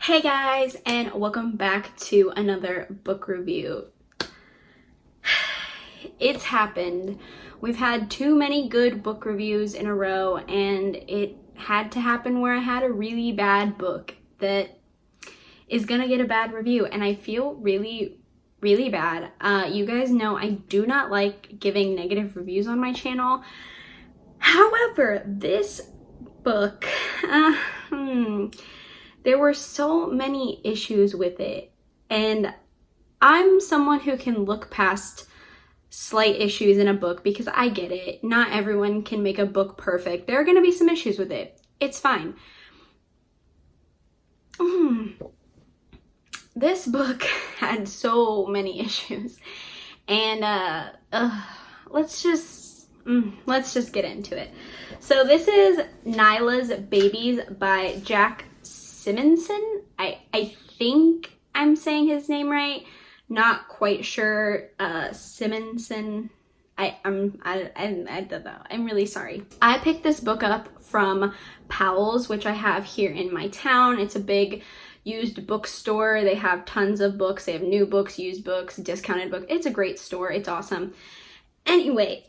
Hey guys, and welcome back to another book review. It's happened. We've had too many good book reviews in a row, and it had to happen where I had a really bad book that is gonna get a bad review, and I feel really bad. You guys know I do not like giving negative reviews on my channel. However, this book, there were so many issues with it, and I'm someone who can look past slight issues in a book because I get it. Not everyone can make a book perfect. There are going to be some issues with it. It's fine. This book had so many issues, and let's just get into it. So this is Nila's Babies by Jack Simensen. I think I'm saying his name right. Not quite sure. Simensen. I don't know. I'm really sorry. I picked this book up from Powell's, which I have here in my town. It's a big used bookstore. They have tons of books. They have new books, used books, discounted books. It's a great store. It's awesome. Anyways,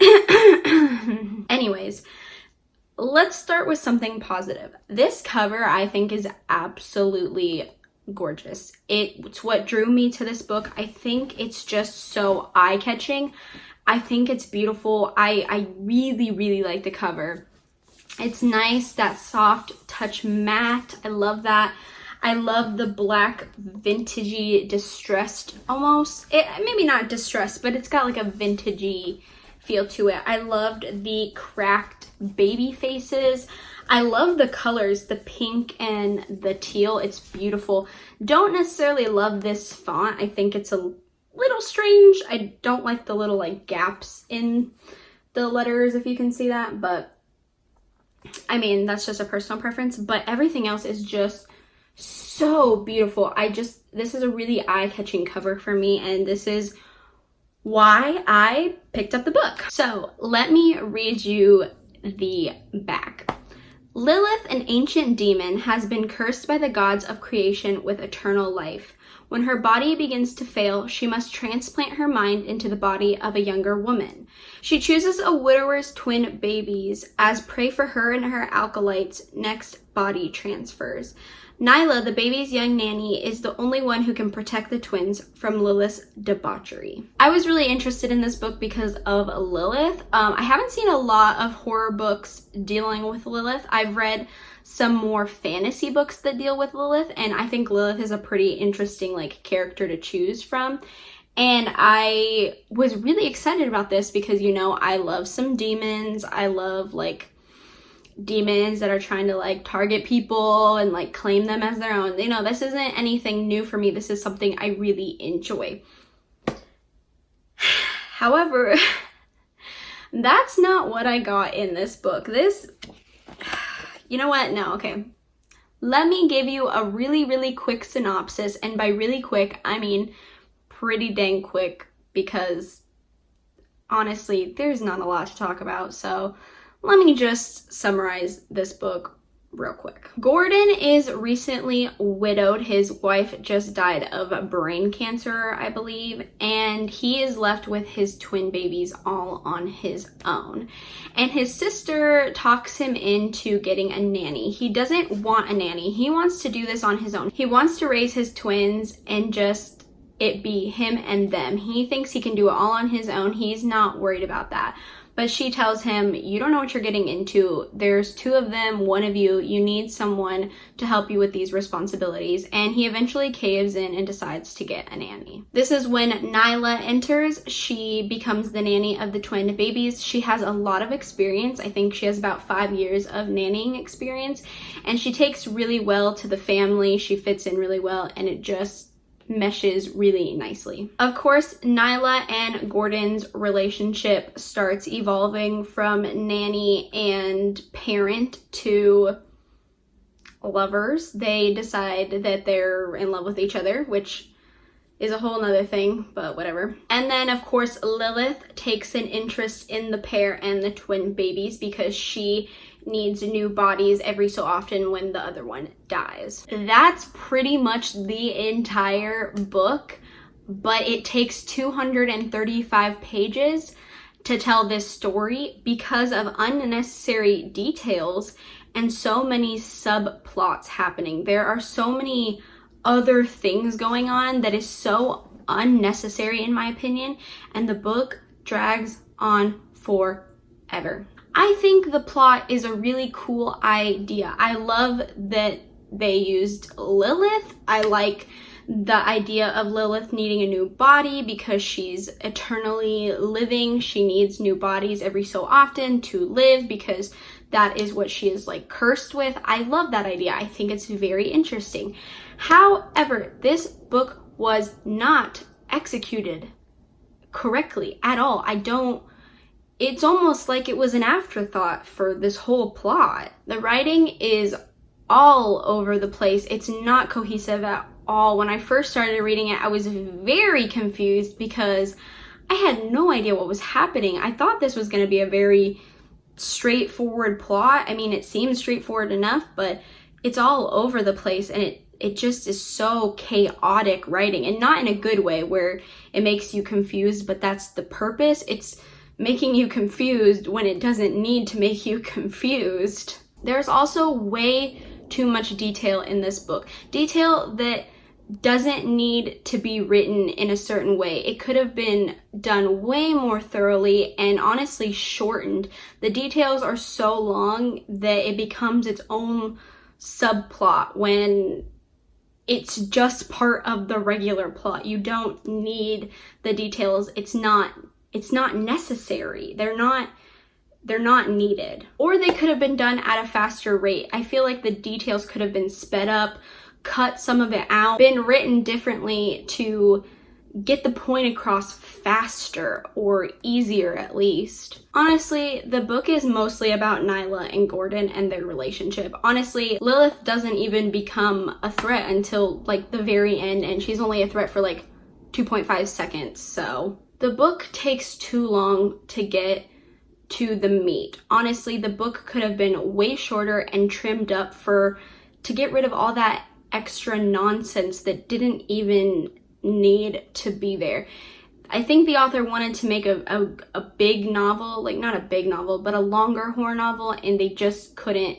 let's start with something positive. This cover, I think, is absolutely gorgeous. It's what drew me to this book. I think it's just so eye-catching. I think it's beautiful. I really like the cover. It's nice, that soft touch matte. I love that. I love the black vintagey distressed almost. Maybe not distressed, but it's got like a vintagey feel to it. I loved the cracked baby faces. I love the colors, the pink and the teal. It's beautiful. Don't necessarily love this font. I think it's a little strange. I don't like the little like gaps in the letters, if you can see that, but I mean, that's just a personal preference, but everything else is just so beautiful. This is a really eye-catching cover for me, and this is why I picked up the book. So let me read you the back. Lilith, an ancient demon, has been cursed by the gods of creation with eternal life. When her body begins to fail, she must transplant her mind into the body of a younger woman. She chooses a widower's twin babies as prey for her and her acolytes' next body transfers. Nila, the baby's young nanny, is the only one who can protect the twins from Lilith's debauchery. I was really interested in this book because of Lilith. I haven't seen a lot of horror books dealing with Lilith. I've read some more fantasy books that deal with Lilith, and I think Lilith is a pretty interesting character to choose from. And I was really excited about this because, I love some demons. I love demons that are trying to target people and claim them as their own. This isn't anything new for me. This is something I really enjoy. However, that's not what I got in this book. You know what? No, okay. Let me give you a really quick synopsis, and by really quick, I mean pretty dang quick, because honestly, there's not a lot to talk about, so let me just summarize this book real quick. Gordon is recently widowed. His wife just died of brain cancer, I believe, and he is left with his twin babies all on his own. And his sister talks him into getting a nanny. He doesn't want a nanny. He wants to do this on his own. He wants to raise his twins and just it be him and them. He thinks he can do it all on his own. He's not worried about that. But she tells him, you don't know what you're getting into. There's two of them, one of you. You need someone to help you with these responsibilities. And he eventually caves in and decides to get a nanny. This is when Nila enters. She becomes the nanny of the twin babies. She has a lot of experience. I think she has about 5 years of nannying experience. And she takes really well to the family. She fits in really well, and it just meshes really nicely. Of course, Nila and Gordon's relationship starts evolving from nanny and parent to lovers. They decide that they're in love with each other, which is a whole nother thing, but whatever. And then of course Lilith takes an interest in the pair and the twin babies because she needs new bodies every so often when the other one dies. That's pretty much the entire book, but it takes 235 pages to tell this story because of unnecessary details and so many subplots happening. There are so many other things going on that is so unnecessary in my opinion, and the book drags on forever. I think the plot is a really cool idea. I love that they used Lilith. I like the idea of Lilith needing a new body because she's eternally living. She needs new bodies every so often to live because that is what she is like cursed with. I love that idea. I think it's very interesting. However, this book was not executed correctly at all. It's almost like it was an afterthought for this whole plot. The writing is all over the place. It's not cohesive at all. When I first started reading it, I was very confused because I had no idea what was happening. I thought this was going to be a very straightforward plot. I mean, it seems straightforward enough, but it's all over the place, and it just is so chaotic writing, and not in a good way where it makes you confused, but that's the purpose. It's making you confused when it doesn't need to make you confused. There's also way too much detail in this book. Detail that doesn't need to be written in a certain way. It could have been done way more thoroughly and honestly shortened. The details are so long that it becomes its own subplot when it's just part of the regular plot. You don't need the details. It's not necessary. They're not needed. Or they could have been done at a faster rate. I feel like the details could have been sped up, cut some of it out, been written differently to get the point across faster or easier at least. Honestly, the book is mostly about Nila and Gordon and their relationship. Honestly, Lilith doesn't even become a threat until like the very end, and she's only a threat for like 2.5 seconds, so the book takes too long to get to the meat. Honestly, the book could have been way shorter and trimmed up to get rid of all that extra nonsense that didn't even need to be there. I think the author wanted to make a big novel, like not a big novel, but a longer horror novel, and they just couldn't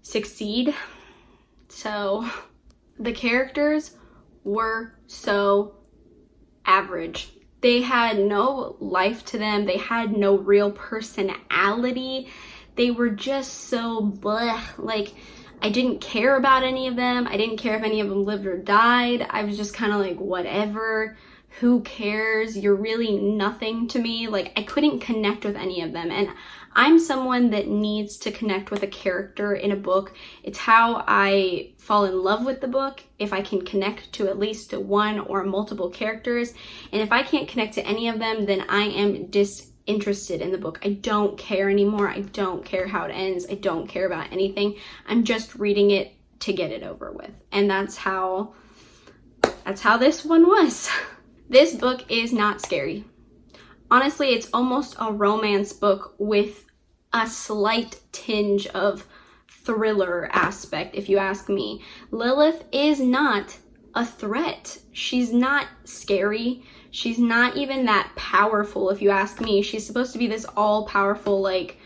succeed. So the characters were so average. They had no life to them. They had no real personality. They were just so bleh. Like, I didn't care about any of them. I didn't care if any of them lived or died. I was just kind of like, whatever. Who cares? You're really nothing to me. Like, I couldn't connect with any of them. And I'm someone that needs to connect with a character in a book. It's how I fall in love with the book, if I can connect to at least one or multiple characters. And if I can't connect to any of them, then I am disinterested in the book. I don't care anymore. I don't care how it ends. I don't care about anything. I'm just reading it to get it over with. And that's how this one was. This book is not scary. Honestly, it's almost a romance book with a slight tinge of thriller aspect, if you ask me. Lilith is not a threat. She's not scary. She's not even that powerful, if you ask me. She's supposed to be this all-powerful, like,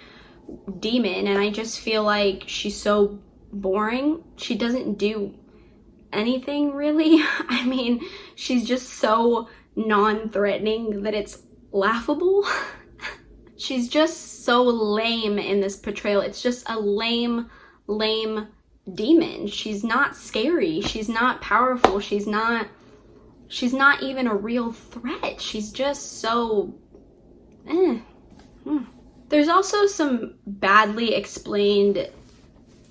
demon, and I just feel like she's so boring. She doesn't do anything, really. I mean, she's just so non-threatening that it's laughable. She's just so lame in this portrayal. It's just a lame demon. She's not scary. She's not powerful. She's not even a real threat. She's just so There's also some badly explained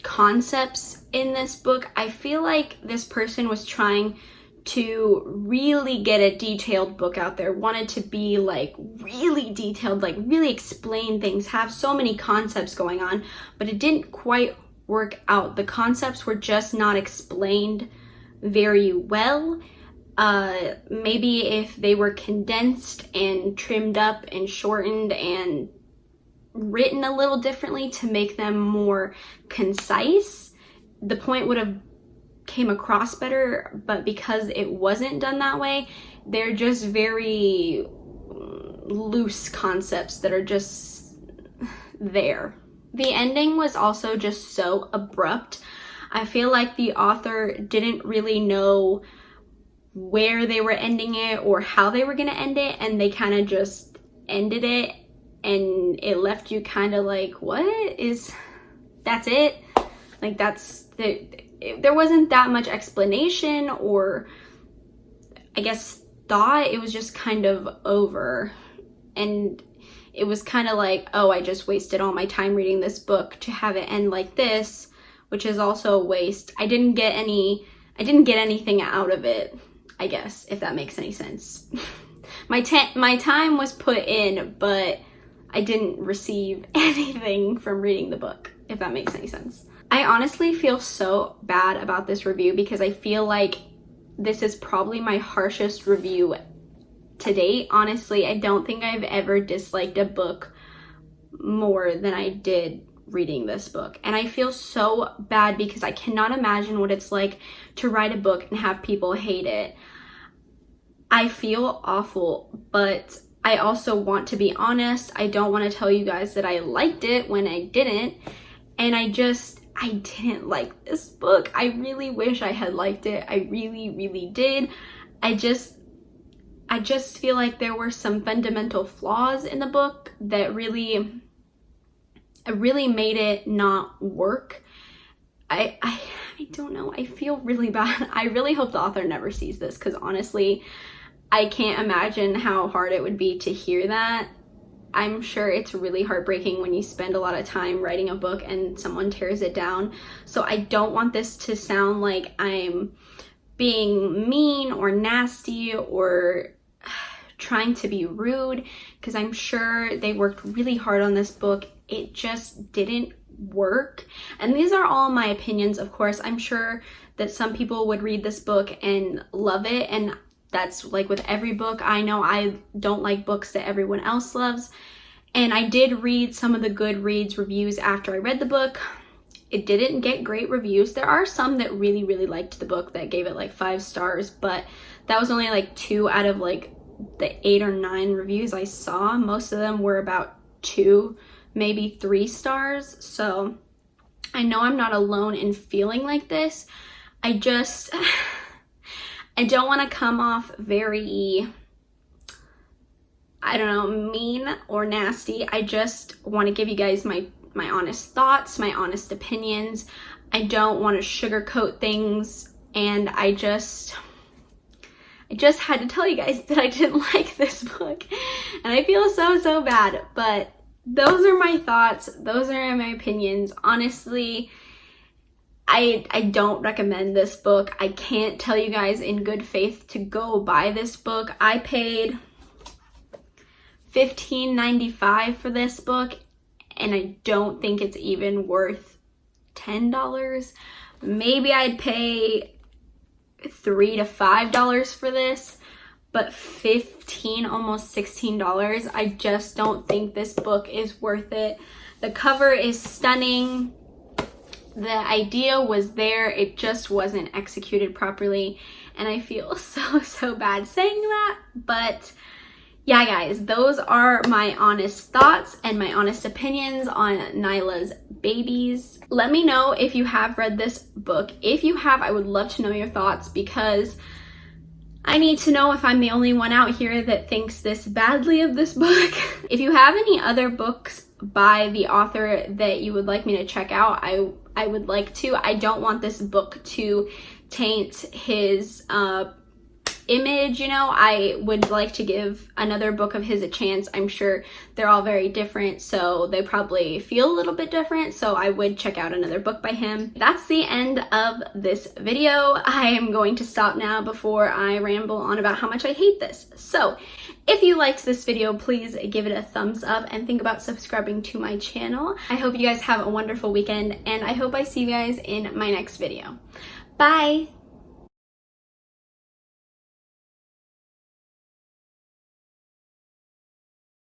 concepts in this book. I feel like this person was trying to really get a detailed book out there, wanted to be like really detailed, like really explain things, have so many concepts going on, but it didn't quite work out. The concepts were just not explained very well. Maybe if they were condensed and trimmed up and shortened and written a little differently to make them more concise, the point would have came across better. But because it wasn't done that way, they're just very loose concepts that are just there. The ending was also just so abrupt. I feel like the author didn't really know where they were ending it or how they were going to end it, and they kind of just ended it, and it left you kind of like, that's it? Like, there wasn't that much explanation or, I guess, thought. It was just kind of over, and it was kind of like, oh, I just wasted all my time reading this book to have it end like this, which is also a waste. I didn't get anything out of it, I guess, if that makes any sense. My time was put in, but I didn't receive anything from reading the book, if that makes any sense. I honestly feel so bad about this review because I feel like this is probably my harshest review to date. Honestly, I don't think I've ever disliked a book more than I did reading this book. And I feel so bad because I cannot imagine what it's like to write a book and have people hate it. I feel awful, but I also want to be honest. I don't want to tell you guys that I liked it when I didn't. And I didn't like this book. I really wish I had liked it. I really, really did. I just feel like there were some fundamental flaws in the book that really made it not work. I don't know. I feel really bad. I really hope the author never sees this, because honestly, I can't imagine how hard it would be to hear that. I'm sure it's really heartbreaking when you spend a lot of time writing a book and someone tears it down. So I don't want this to sound like I'm being mean or nasty or trying to be rude, because I'm sure they worked really hard on this book. It just didn't work. And these are all my opinions, of course. I'm sure that some people would read this book and love it, and that's like with every book. I know I don't like books that everyone else loves, and I did read some of the Goodreads reviews after I read the book. It didn't get great reviews. There are some that really, really liked the book that gave it like 5 stars, but that was only like 2 out of like the 8 or 9 reviews I saw. Most of them were about 2, maybe 3 stars. So I know I'm not alone in feeling like this. I don't want to come off very, I don't know, mean or nasty. I just want to give you guys my honest thoughts, my honest opinions. I don't want to sugarcoat things, and I just had to tell you guys that I didn't like this book, and I feel so bad. But those are my thoughts. Those are my opinions. Honestly, I don't recommend this book. I can't tell you guys in good faith to go buy this book. I paid $15.95 for this book, and I don't think it's even worth $10. Maybe I'd pay $3 to $5 for this, but $15, almost $16, I just don't think this book is worth it. The cover is stunning. The idea was there, it just wasn't executed properly, and I feel so bad saying that. But yeah, guys, those are my honest thoughts and my honest opinions on Nila's Babies. Let me know if you have read this book. If you have, I would love to know your thoughts, because I need to know if I'm the only one out here that thinks this badly of this book. If you have any other books by the author that you would like me to check out, I would like to. I don't want this book to taint his image, you know. I would like to give another book of his a chance. I'm sure they're all very different, so they probably feel a little bit different, so I would check out another book by him. That's the end of this video. I am going to stop now before I ramble on about how much I hate this. So if you liked this video, please give it a thumbs up and think about subscribing to my channel. I hope you guys have a wonderful weekend, and I hope I see you guys in my next video. Bye!